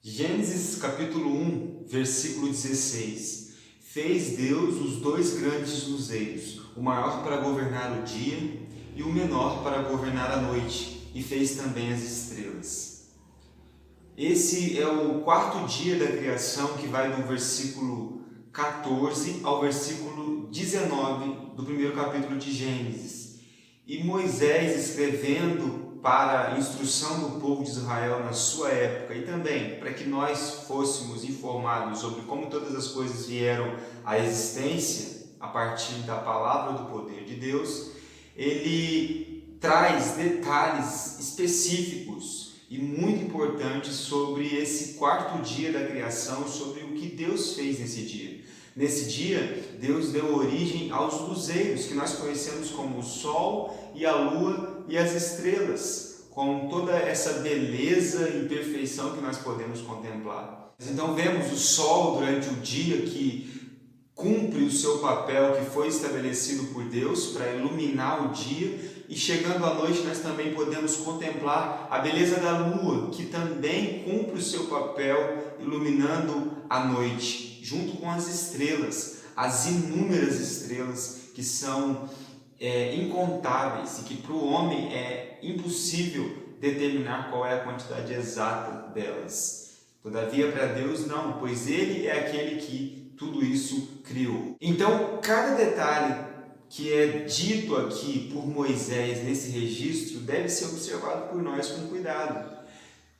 Gênesis capítulo 1, versículo 16. Fez Deus os dois grandes luzeiros, o maior para governar o dia e o menor para governar a noite, e fez também as estrelas. Esse é o quarto dia da criação, que vai do versículo 14 ao versículo 19 do primeiro capítulo de Gênesis. E Moisés, escrevendo para a instrução do povo de Israel na sua época e também para que nós fôssemos informados sobre como todas as coisas vieram à existência a partir da palavra do poder de Deus, ele traz detalhes específicos e muito importantes sobre esse quarto dia da criação, sobre o que Deus fez nesse dia. Nesse dia, Deus deu origem aos luzeiros, que nós conhecemos como o Sol e a Lua e as estrelas, com toda essa beleza e perfeição que nós podemos contemplar. Então vemos o Sol durante o dia, que cumpre o seu papel que foi estabelecido por Deus para iluminar o dia, e chegando à noite nós também podemos contemplar a beleza da Lua, que também cumpre o seu papel iluminando a noite, junto com as estrelas, as inúmeras estrelas que são incontáveis e que para o homem é impossível determinar qual é a quantidade exata delas. Todavia, para Deus não, pois Ele é aquele que tudo isso criou. Então, cada detalhe que é dito aqui por Moisés nesse registro deve ser observado por nós com cuidado.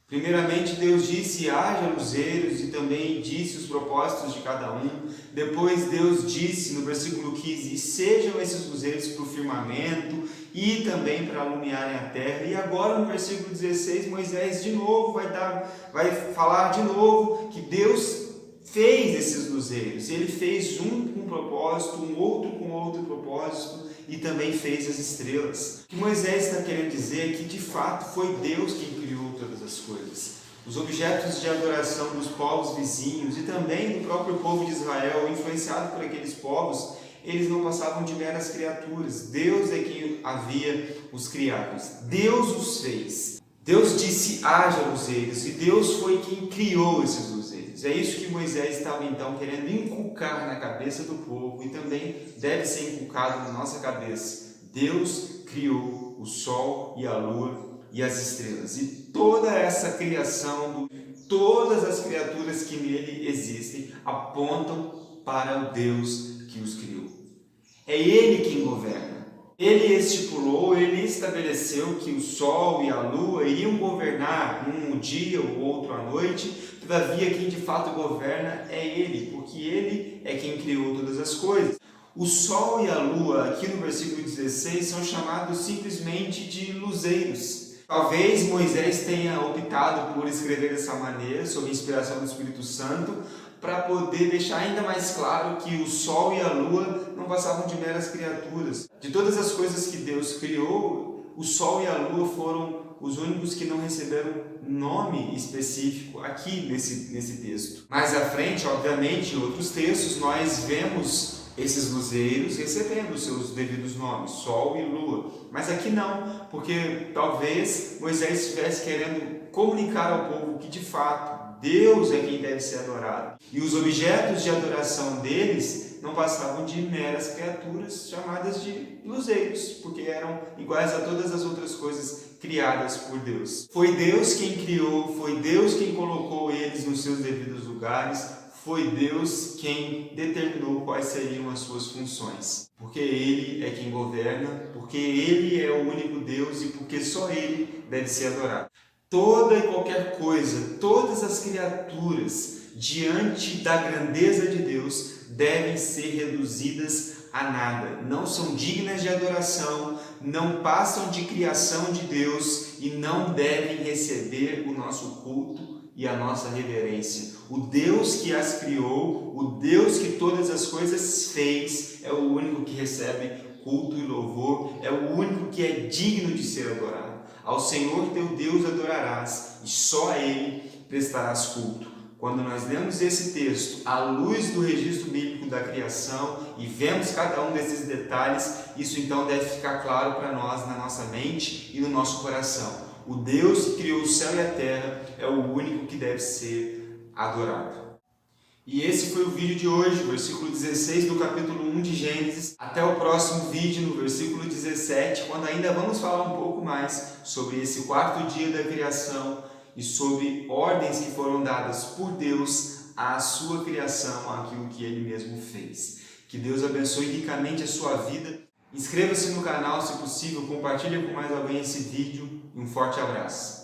Primeiramente, Deus disse: haja luzeiros, e também disse os propósitos de cada um. Depois Deus disse no versículo 15: e sejam esses luzeiros para o firmamento e também para alumiarem a terra. E agora no versículo 16, Moisés de novo vai falar de novo que Deus fez esses luzeiros. Ele fez um com um propósito, um outro com outro propósito, e também fez as estrelas. O que Moisés está querendo dizer é que de fato foi Deus quem criou todas as coisas. Os objetos de adoração dos povos vizinhos e também do próprio povo de Israel, influenciado por aqueles povos, eles não passavam de meras criaturas. Deus é quem havia os criados. Deus os fez. Deus disse: haja luzeiros, e Deus foi quem criou esses luzeiros. É isso que Moisés estava então querendo inculcar na cabeça do povo, e também deve ser inculcado na nossa cabeça. Deus criou o sol e a lua e as estrelas, e toda essa criação, todas as criaturas que nele existem, apontam para o Deus que os criou. É Ele quem governa. Ele estipulou, Ele estabeleceu que o sol e a lua iriam governar um dia ou outro à noite. Todavia, quem de fato governa é Ele, porque Ele é quem criou todas as coisas. O sol e a lua, aqui no versículo 16, são chamados simplesmente de luzeiros. Talvez Moisés tenha optado por escrever dessa maneira, sob inspiração do Espírito Santo, para poder deixar ainda mais claro que o sol e a lua não passavam de meras criaturas. De todas as coisas que Deus criou, o sol e a lua foram os únicos que não receberam nome específico aqui nesse texto. Mais à frente, obviamente, em outros textos, nós vemos esses luzeiros recebendo os seus devidos nomes, sol e lua. Mas aqui não, porque talvez Moisés estivesse querendo comunicar ao povo que de fato Deus é quem deve ser adorado. E os objetos de adoração deles não passavam de meras criaturas chamadas de luzeiros, porque eram iguais a todas as outras coisas criadas por Deus. Foi Deus quem criou, foi Deus quem colocou eles nos seus devidos lugares, foi Deus quem determinou quais seriam as suas funções. Porque Ele é quem governa, porque Ele é o único Deus e porque só Ele deve ser adorado. Toda e qualquer coisa, todas as criaturas, diante da grandeza de Deus, devem ser reduzidas a nada. Não são dignas de adoração, não passam de criação de Deus e não devem receber o nosso culto e a nossa reverência. O Deus que as criou, o Deus que todas as coisas fez, é o único que recebe culto e louvor, é o único que é digno de ser adorado. Ao Senhor teu Deus adorarás, e só a Ele prestarás culto. Quando nós lemos esse texto à luz do registro bíblico da criação e vemos cada um desses detalhes, isso então deve ficar claro para nós na nossa mente e no nosso coração. O Deus que criou o céu e a terra é o único que deve ser adorado. E esse foi o vídeo de hoje, versículo 16 do capítulo 1 de Gênesis. Até o próximo vídeo, no versículo 17, quando ainda vamos falar um pouco mais sobre esse quarto dia da criação e sobre ordens que foram dadas por Deus à sua criação, àquilo que Ele mesmo fez. Que Deus abençoe ricamente a sua vida. Inscreva-se no canal, se possível, compartilhe com mais alguém esse vídeo e um forte abraço.